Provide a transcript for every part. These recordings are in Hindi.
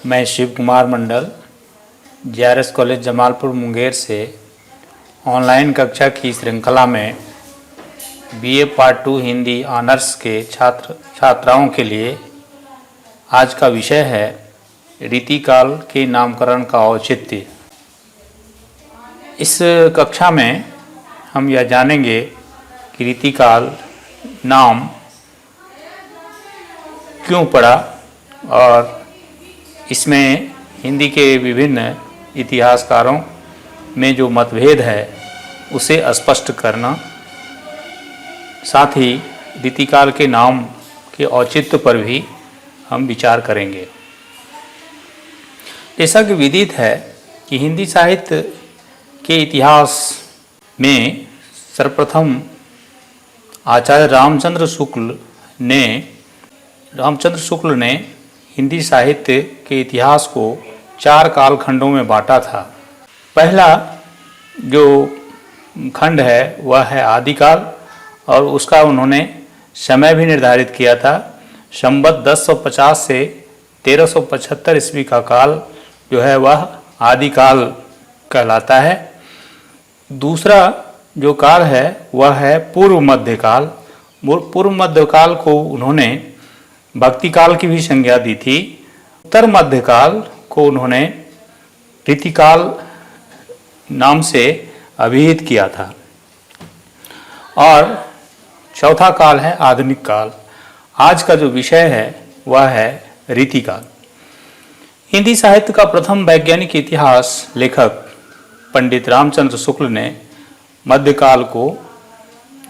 मैं शिव कुमार मंडल JRS कॉलेज जमालपुर मुंगेर से ऑनलाइन कक्षा की श्रृंखला में BA पार्ट 2 हिंदी ऑनर्स के छात्राओं के लिए आज का विषय है रीतिकाल के नामकरण का औचित्य। इस कक्षा में हम यह जानेंगे कि रीतिकाल नाम क्यों पड़ा और इसमें हिंदी के विभिन्न इतिहासकारों में जो मतभेद है उसे स्पष्ट करना, साथ ही रीतिकाल के नाम के औचित्य पर भी हम विचार करेंगे। जैसा कि विदित है कि हिंदी साहित्य के इतिहास में सर्वप्रथम आचार्य रामचंद्र शुक्ल ने हिंदी साहित्य के इतिहास को 4 कालखंडों में बांटा था। पहला जो खंड है वह है आदिकाल और उसका उन्होंने समय भी निर्धारित किया था। संवत 1050 से 1375 ईस्वी का काल जो है वह आदिकाल कहलाता है। दूसरा जो काल है वह है पूर्व मध्यकाल। पूर्व मध्यकाल को उन्होंने भक्ति काल की भी संज्ञा दी थी। उत्तर मध्यकाल को उन्होंने रीतिकाल नाम से अभिहित किया था। और चौथा काल है आधुनिक काल। आज का जो विषय है वह है रीतिकाल। हिंदी साहित्य का प्रथम वैज्ञानिक इतिहास लेखक पंडित रामचंद्र शुक्ल ने मध्यकाल को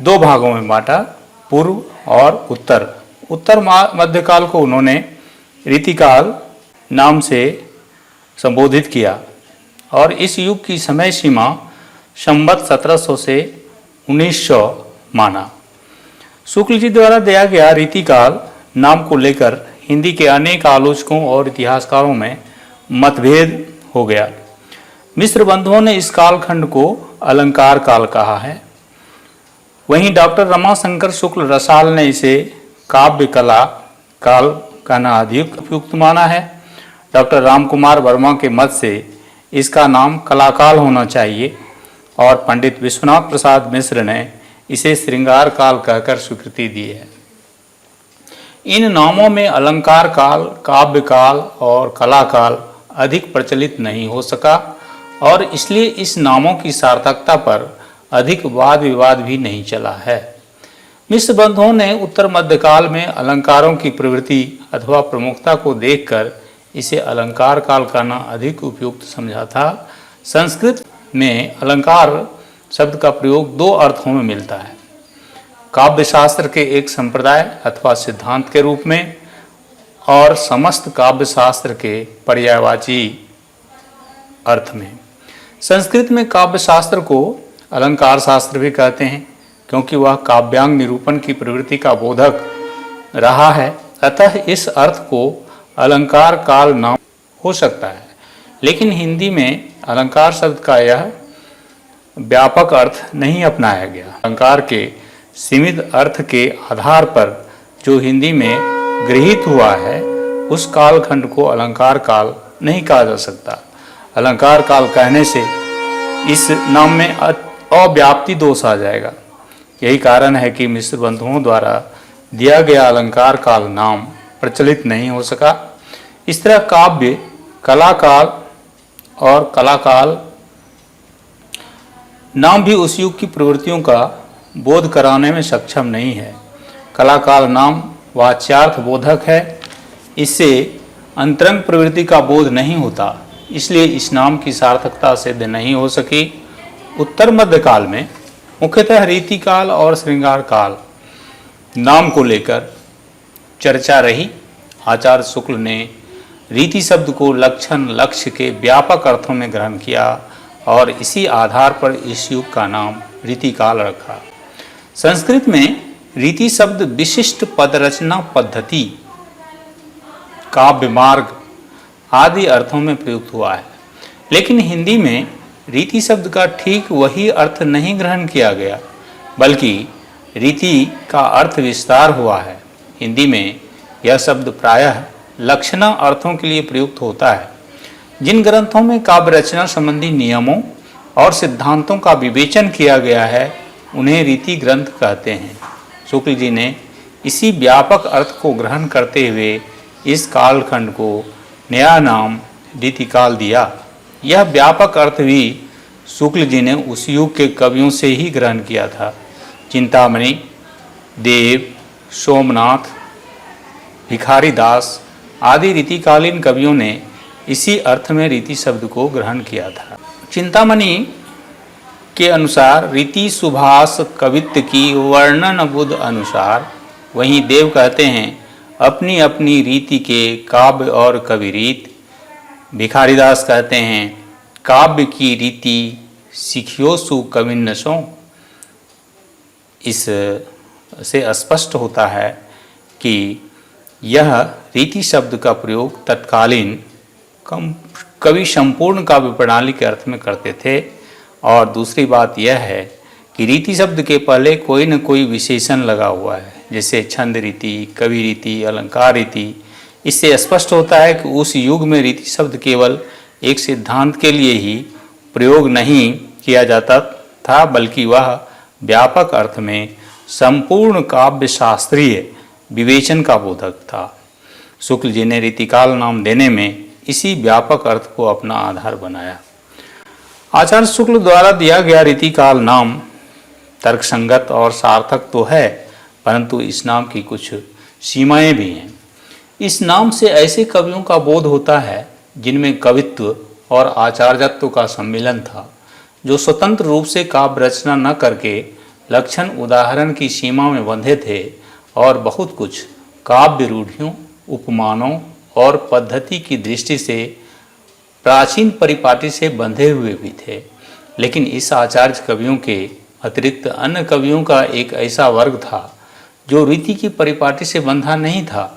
2 भागों में बांटा, पूर्व और उत्तर। उत्तर मध्यकाल को उन्होंने रीतिकाल नाम से संबोधित किया और इस युग की समय सीमा संवत 1700 से 1900 माना। शुक्ल जी द्वारा दिया गया रीतिकाल नाम को लेकर हिंदी के अनेक आलोचकों और इतिहासकारों में मतभेद हो गया। मिश्र बंधुओं ने इस कालखंड को अलंकार काल कहा है। वहीं डॉक्टर रमाशंकर शुक्ल रसाल ने इसे काव्य कला काल कहना अधिक उपयुक्त माना है। डॉक्टर रामकुमार वर्मा के मत से इसका नाम कलाकाल होना चाहिए और पंडित विश्वनाथ प्रसाद मिश्र ने इसे श्रृंगार काल कहकर स्वीकृति दी है। इन नामों में अलंकार काल, काव्य काल और कला काल अधिक प्रचलित नहीं हो सका और इसलिए इस नामों की सार्थकता पर अधिक वाद विवाद भी नहीं चला है। मिश्र बंधुओं ने उत्तर मध्यकाल में अलंकारों की प्रवृत्ति अथवा प्रमुखता को देखकर इसे अलंकार काल कहना अधिक उपयुक्त समझा था। संस्कृत में अलंकार शब्द का प्रयोग 2 अर्थों में मिलता है, काव्य शास्त्र के एक संप्रदाय अथवा सिद्धांत के रूप में और समस्त काव्य शास्त्र के पर्यायवाची अर्थ में। संस्कृत में काव्य शास्त्र को अलंकार शास्त्र भी कहते हैं क्योंकि वह काव्यांग निरूपण की प्रवृत्ति का बोधक रहा है। अतः इस अर्थ को अलंकार काल नाम हो सकता है। लेकिन हिंदी में अलंकार शब्द का यह व्यापक अर्थ नहीं अपनाया गया। अलंकार के सीमित अर्थ के आधार पर जो हिंदी में गृहीत हुआ है उस कालखंड को अलंकार काल नहीं कहा जा सकता। अलंकार काल कहने से इस नाम में अव्याप्ति दोष आ जाएगा। यही कारण है कि मिश्र बंधुओं द्वारा दिया गया अलंकार काल नाम प्रचलित नहीं हो सका। इस तरह काव्य कलाकाल और कलाकाल नाम भी उस युग की प्रवृत्तियों का बोध कराने में सक्षम नहीं है। कलाकाल नाम वाच्यार्थ बोधक है, इससे अंतरंग प्रवृत्ति का बोध नहीं होता, इसलिए इस नाम की सार्थकता सिद्ध नहीं हो सकी। उत्तर मध्यकाल में मुख्यतः रीतिकाल और श्रृंगार काल नाम को लेकर चर्चा रही। आचार्य शुक्ल ने रीति शब्द को लक्षण लक्ष्य के व्यापक अर्थों में ग्रहण किया और इसी आधार पर इस युग का नाम रीतिकाल रखा। संस्कृत में रीति शब्द विशिष्ट पदरचना पद्धति, काव्य मार्ग आदि अर्थों में प्रयुक्त हुआ है। लेकिन हिंदी में रीति शब्द का ठीक वही अर्थ नहीं ग्रहण किया गया, बल्कि रीति का अर्थ विस्तार हुआ है। हिंदी में यह शब्द प्रायः लक्षणा अर्थों के लिए प्रयुक्त होता है। जिन ग्रंथों में काव्य रचना संबंधी नियमों और सिद्धांतों का विवेचन किया गया है उन्हें रीति ग्रंथ कहते हैं। शुक्ल जी ने इसी व्यापक अर्थ को ग्रहण करते हुए इस कालखंड को नया नाम रीतिकाल दिया। यह व्यापक अर्थ भी शुक्ल जी ने उस युग के कवियों से ही ग्रहण किया था। चिंतामणि, देव, सोमनाथ, भिखारी दास आदि रीतिकालीन कवियों ने इसी अर्थ में रीति शब्द को ग्रहण किया था। चिंतामणि के अनुसार रीति सुभाष कवित्व की वर्णन बुध अनुसार, वहीं देव कहते हैं अपनी अपनी रीति के काव्य और कवि रीत। भिखारीदास कहते हैं काव्य की रीति सिखियोसु कविन्नसों। इस से स्पष्ट होता है कि यह रीति शब्द का प्रयोग तत्कालीन कवि संपूर्ण काव्य प्रणाली के अर्थ में करते थे। और दूसरी बात यह है कि रीति शब्द के पहले कोई न कोई विशेषण लगा हुआ है, जैसे छंद रीति, कवि रीति, अलंकार रीति। इससे स्पष्ट होता है कि उस युग में रीति शब्द केवल एक सिद्धांत के लिए ही प्रयोग नहीं किया जाता था, बल्कि वह व्यापक अर्थ में संपूर्ण काव्य शास्त्रीय विवेचन का बोधक था। शुक्ल जी ने रीतिकाल नाम देने में इसी व्यापक अर्थ को अपना आधार बनाया। आचार्य शुक्ल द्वारा दिया गया रीतिकाल नाम तर्कसंगत और सार्थक तो है, परंतु इस नाम की कुछ सीमाएं भी हैं। इस नाम से ऐसे कवियों का बोध होता है जिनमें कवित्व और आचार्यत्व का सम्मिलन था, जो स्वतंत्र रूप से काव्य रचना न करके लक्षण उदाहरण की सीमा में बंधे थे और बहुत कुछ काव्य रूढ़ियों, उपमानों और पद्धति की दृष्टि से प्राचीन परिपाटी से बंधे हुए भी थे। लेकिन इस आचार्य कवियों के अतिरिक्त अन्य कवियों का एक ऐसा वर्ग था जो रीति की परिपाटी से बंधा नहीं था।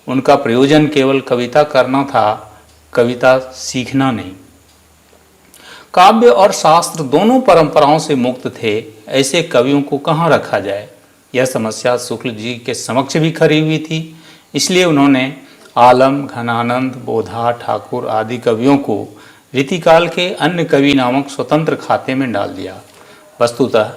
उनका प्रयोजन केवल कविता करना था, कविता सीखना नहीं। काव्य और शास्त्र दोनों परंपराओं से मुक्त थे। ऐसे कवियों को कहाँ रखा जाए, यह समस्या शुक्ल जी के समक्ष भी खड़ी हुई थी। इसलिए उन्होंने आलम, घनानंद, बोधा, ठाकुर आदि कवियों को रीतिकाल के अन्य कवि नामक स्वतंत्र खाते में डाल दिया। वस्तुतः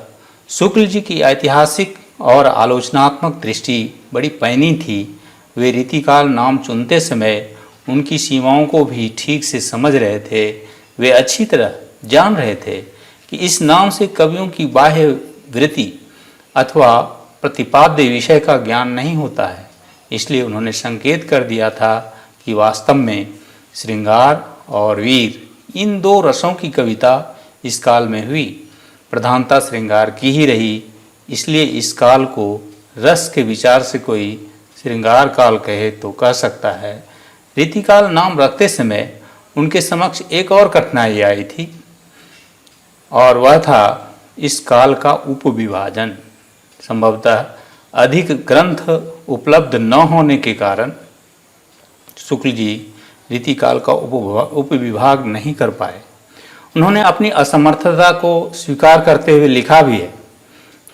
शुक्ल जी की ऐतिहासिक और आलोचनात्मक दृष्टि बड़ी पैनी थी। वे रीतिकाल नाम चुनते समय उनकी सीमाओं को भी ठीक से समझ रहे थे। वे अच्छी तरह जान रहे थे कि इस नाम से कवियों की बाह्य वृत्ति अथवा प्रतिपाद्य विषय का ज्ञान नहीं होता है। इसलिए उन्होंने संकेत कर दिया था कि वास्तव में श्रृंगार और वीर इन दो रसों की कविता इस काल में हुई। प्रधानता श्रृंगार की ही रही। इसलिए इस काल को रस के विचार से कोई श्रृंगार काल कहे तो कह सकता है। रीतिकाल नाम रखते समय उनके समक्ष एक और कठिनाई आई थी और वह था इस काल का उपविभाजन। संभवतः अधिक ग्रंथ उपलब्ध न होने के कारण शुक्ल जी रीतिकाल का उपविभाग नहीं कर पाए। उन्होंने अपनी असमर्थता को स्वीकार करते हुए लिखा भी है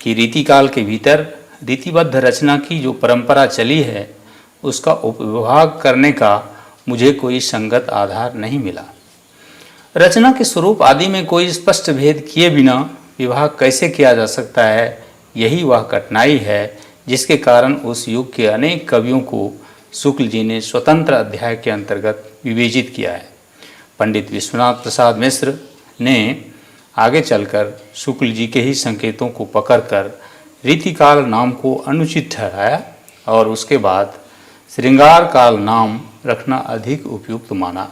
कि रीतिकाल के भीतर रीतिबद्ध रचना की जो परंपरा चली है उसका उपविभाग करने का मुझे कोई संगत आधार नहीं मिला। रचना के स्वरूप आदि में कोई स्पष्ट भेद किए बिना विभाग कैसे किया जा सकता है, यही वह कठिनाई है जिसके कारण उस युग के अनेक कवियों को शुक्ल जी ने स्वतंत्र अध्याय के अंतर्गत विवेचित किया है। पंडित विश्वनाथ प्रसाद मिश्र ने आगे चलकर शुक्ल जी के ही संकेतों को पकड़कर रीतिकाल नाम को अनुचित ठहराया और उसके बाद श्रृंगार काल नाम रखना अधिक उपयुक्त माना।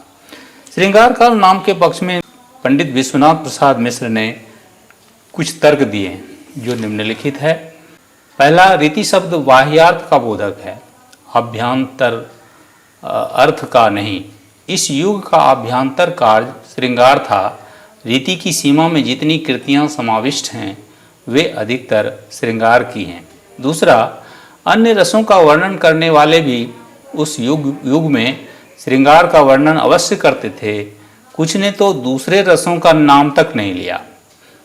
श्रृंगार काल नाम के पक्ष में पंडित विश्वनाथ प्रसाद मिश्र ने कुछ तर्क दिए जो निम्नलिखित है। पहला, रीति शब्द बाह्यार्थ का बोधक है, अभ्यंतर अर्थ का नहीं। इस युग का अभ्यंतर कार्य श्रृंगार था। रीति की सीमा में जितनी कृतियां समाविष्ट हैं वे अधिकतर श्रृंगार की हैं। दूसरा, अन्य रसों का वर्णन करने वाले भी उस युग में श्रृंगार का वर्णन अवश्य करते थे। कुछ ने तो दूसरे रसों का नाम तक नहीं लिया।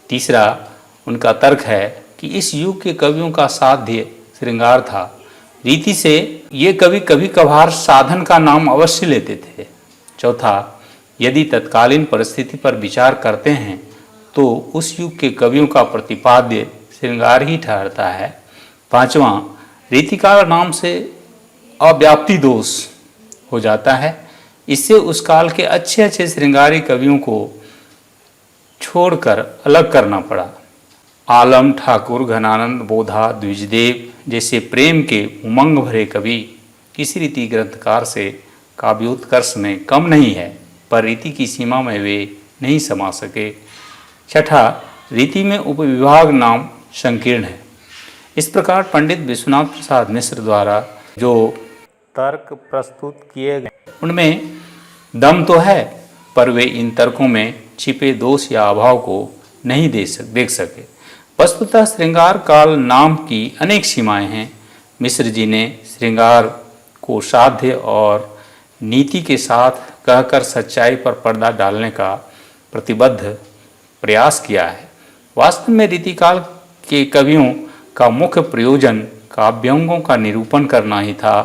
तीसरा, उनका तर्क है कि इस युग के कवियों का साध्य श्रृंगार था। रीति से ये कवि कभी कभार साधन का नाम अवश्य लेते थे। चौथा, यदि तत्कालीन परिस्थिति पर विचार करते हैं तो उस युग के कवियों का प्रतिपाद्य श्रृंगार ही ठहरता है। पांचवा, रीतिकाल नाम से अव्याप्ति दोष हो जाता है, इससे उस काल के अच्छे अच्छे श्रृंगारी कवियों को छोड़कर अलग करना पड़ा। आलम, ठाकुर, घनानंद, बोधा, द्विजदेव जैसे प्रेम के उमंग भरे कवि किसी रीति ग्रंथकार से काव्योत्कर्ष में कम नहीं है, पर रीति की सीमा में वे नहीं समा सके। छठा, रीति में उपविभाग नाम संकीर्ण है। इस प्रकार पंडित विश्वनाथ प्रसाद मिश्र द्वारा जो तर्क प्रस्तुत किए गए उनमें दम तो है, पर वे इन तर्कों में छिपे दोष या अभाव को नहीं देख सके। वस्तुतः श्रृंगार काल नाम की अनेक सीमाएं हैं। मिश्र जी ने श्रृंगार को साध्य और नीति के साथ कहकर सच्चाई पर पर्दा डालने का प्रतिबद्ध प्रयास किया है। वास्तव में रीतिकाल के कवियों का मुख्य प्रयोजन काव्यांगों का निरूपण करना ही था।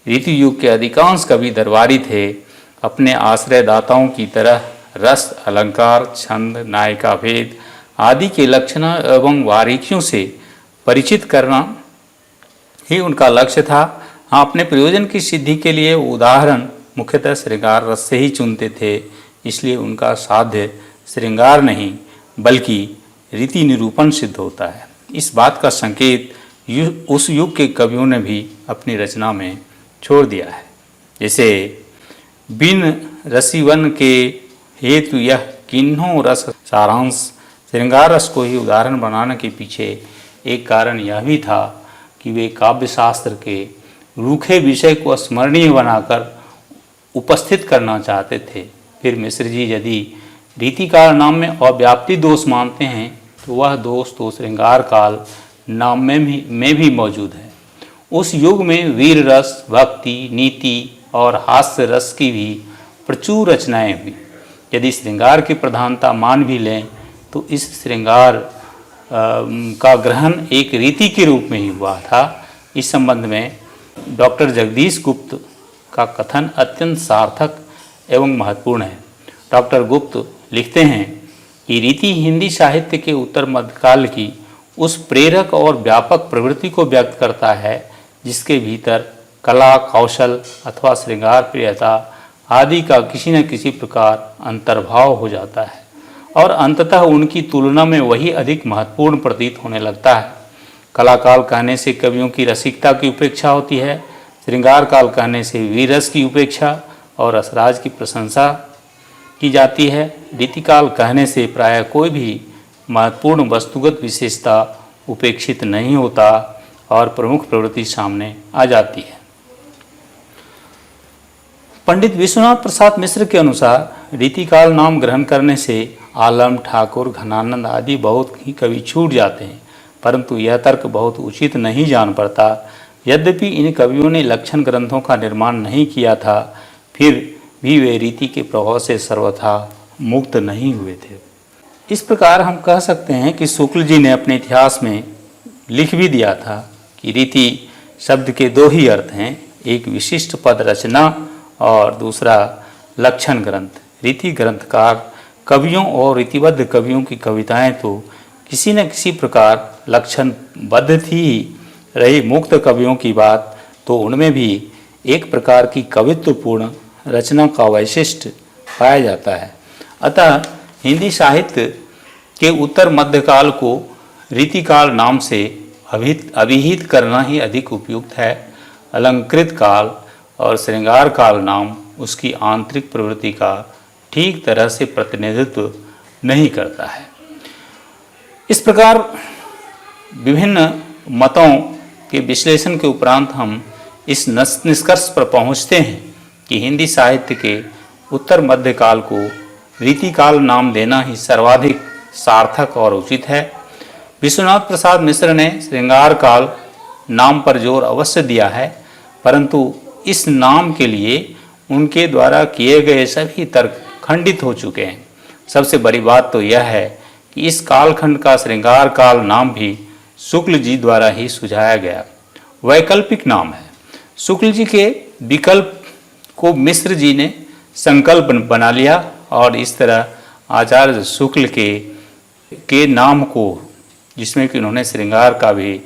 रीति युग के अधिकांश कवि दरबारी थे। अपने आश्रयदाताओं की तरह रस, अलंकार, छंद, नायिका भेद आदि के लक्षण एवं बारीकियों से परिचित करना ही उनका लक्ष्य था। हाँ, अपने प्रयोजन की सिद्धि के लिए उदाहरण मुख्यतः श्रृंगार रस से ही चुनते थे, इसलिए उनका साध्य श्रृंगार नहीं बल्कि रीति निरूपण सिद्ध होता है। इस बात का संकेत उस युग के कवियों ने भी अपनी रचना में छोड़ दिया है। जैसे बिन रसीवन के हेतु यह किन्हों रस सारांश। श्रृंगार रस को ही उदाहरण बनाने के पीछे एक कारण यह भी था कि वे काव्य शास्त्र के रूखे विषय को स्मरणीय बनाकर उपस्थित करना चाहते थे। फिर मिश्र जी यदि रीतिकाल नाम में अव्याप्ति दोष मानते हैं तो वह दोष तो श्रृंगार काल नाम में भी मौजूद है। उस युग में वीर रस, भक्ति, नीति और हास्य रस की भी प्रचुर रचनाएं हुई। यदि श्रृंगार की प्रधानता मान भी लें तो इस श्रृंगार का ग्रहण एक रीति के रूप में ही हुआ था। इस संबंध में डॉक्टर जगदीश गुप्त का कथन अत्यंत सार्थक एवं महत्वपूर्ण है। डॉक्टर गुप्त लिखते हैं कि रीति हिंदी साहित्य के उत्तर मध्यकाल की उस प्रेरक और व्यापक प्रवृत्ति को व्यक्त करता है जिसके भीतर कला, कौशल अथवा श्रृंगार प्रियता आदि का किसी न किसी प्रकार अंतर्भाव हो जाता है और अंततः उनकी तुलना में वही अधिक महत्वपूर्ण प्रतीत होने लगता है। कलाकाल कहने से कवियों की रसिकता की उपेक्षा होती है, श्रृंगार काल कहने से वीरस की उपेक्षा और रसराज की प्रशंसा की जाती है। रीतिकाल कहने से प्रायः कोई भी महत्वपूर्ण वस्तुगत विशेषता उपेक्षित नहीं होता और प्रमुख प्रवृत्ति सामने आ जाती है। पंडित विश्वनाथ प्रसाद मिश्र के अनुसार रीतिकाल नाम ग्रहण करने से आलम, ठाकुर, घनानंद आदि बहुत ही कवि छूट जाते हैं, परंतु यह तर्क बहुत उचित नहीं जान पड़ता। यद्यपि इन कवियों ने लक्षण ग्रंथों का निर्माण नहीं किया था, फिर भी वे रीति के प्रभाव से सर्वथा मुक्त नहीं हुए थे। इस प्रकार हम कह सकते हैं कि शुक्ल जी ने अपने इतिहास में लिख भी दिया था कि रीति शब्द के दो ही अर्थ हैं, एक विशिष्ट पद रचना और दूसरा लक्षण ग्रंथ। रीति ग्रंथकार कवियों और रीतिबद्ध कवियों की कविताएं तो किसी न किसी प्रकार लक्षणबद्ध थी रही। मुक्त कवियों की बात तो उनमें भी एक प्रकार की कवित्वपूर्ण रचना का वैशिष्ट्य पाया जाता है। अतः हिंदी साहित्य के उत्तर मध्यकाल को रीतिकाल नाम से अभिहित करना ही अधिक उपयुक्त है। अलंकृत काल और श्रृंगार काल नाम उसकी आंतरिक प्रवृत्ति का ठीक तरह से प्रतिनिधित्व नहीं करता है। इस प्रकार विभिन्न मतों के विश्लेषण के उपरांत हम इस निष्कर्ष पर पहुंचते हैं कि हिंदी साहित्य के उत्तर मध्यकाल को रीतिकाल नाम देना ही सर्वाधिक सार्थक और उचित है। विश्वनाथ प्रसाद मिश्र ने श्रृंगार काल नाम पर जोर अवश्य दिया है, परंतु इस नाम के लिए उनके द्वारा किए गए सभी तर्क खंडित हो चुके हैं। सबसे बड़ी बात तो यह है कि इस कालखंड का श्रृंगार काल नाम भी शुक्ल जी द्वारा ही सुझाया गया वैकल्पिक नाम है। शुक्ल जी के विकल्प को मिश्र जी ने संकल्प बना लिया और इस तरह आचार्य शुक्ल के नाम को, जिसमें कि उन्होंने श्रृंगार का भी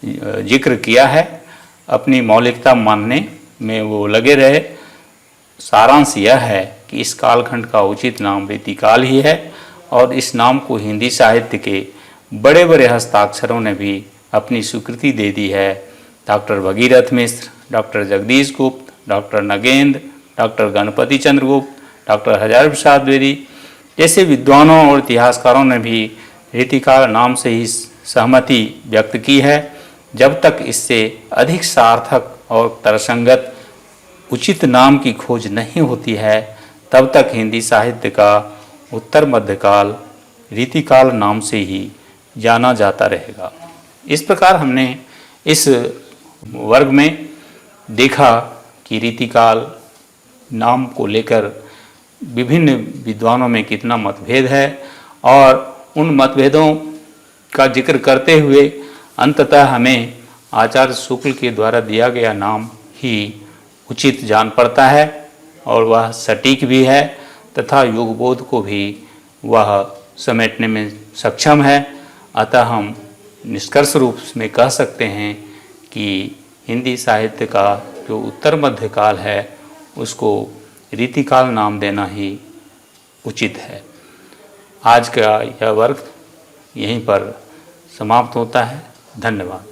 जिक्र किया है, अपनी मौलिकता मानने में वो लगे रहे। सारांश यह है कि इस कालखंड का उचित नाम रीतिकाल ही है और इस नाम को हिंदी साहित्य के बड़े बड़े हस्ताक्षरों ने भी अपनी स्वीकृति दे दी है। डॉक्टर भगीरथ मिश्र, डॉक्टर जगदीश गुप्त, डॉक्टर नगेंद्र, डॉक्टर गणपति चंद्र गुप्त, डॉक्टर हजारी प्रसाद द्विवेदी जैसे विद्वानों और इतिहासकारों ने भी रीतिकाल नाम से ही सहमति व्यक्त की है। जब तक इससे अधिक सार्थक और तर्कसंगत उचित नाम की खोज नहीं होती है, तब तक हिंदी साहित्य का उत्तर मध्यकाल रीतिकाल नाम से ही जाना जाता रहेगा। इस प्रकार हमने इस वर्ग में देखा कि रीतिकाल नाम को लेकर विभिन्न विद्वानों में कितना मतभेद है और उन मतभेदों का जिक्र करते हुए अंततः हमें आचार्य शुक्ल के द्वारा दिया गया नाम ही उचित जान पड़ता है और वह सटीक भी है तथा युगबोध को भी वह समेटने में सक्षम है। अतः हम निष्कर्ष रूप में कह सकते हैं कि हिंदी साहित्य का जो उत्तर मध्यकाल है उसको रीतिकाल नाम देना ही उचित है। आज का यह वर्ग यहीं पर समाप्त होता है। धन्यवाद।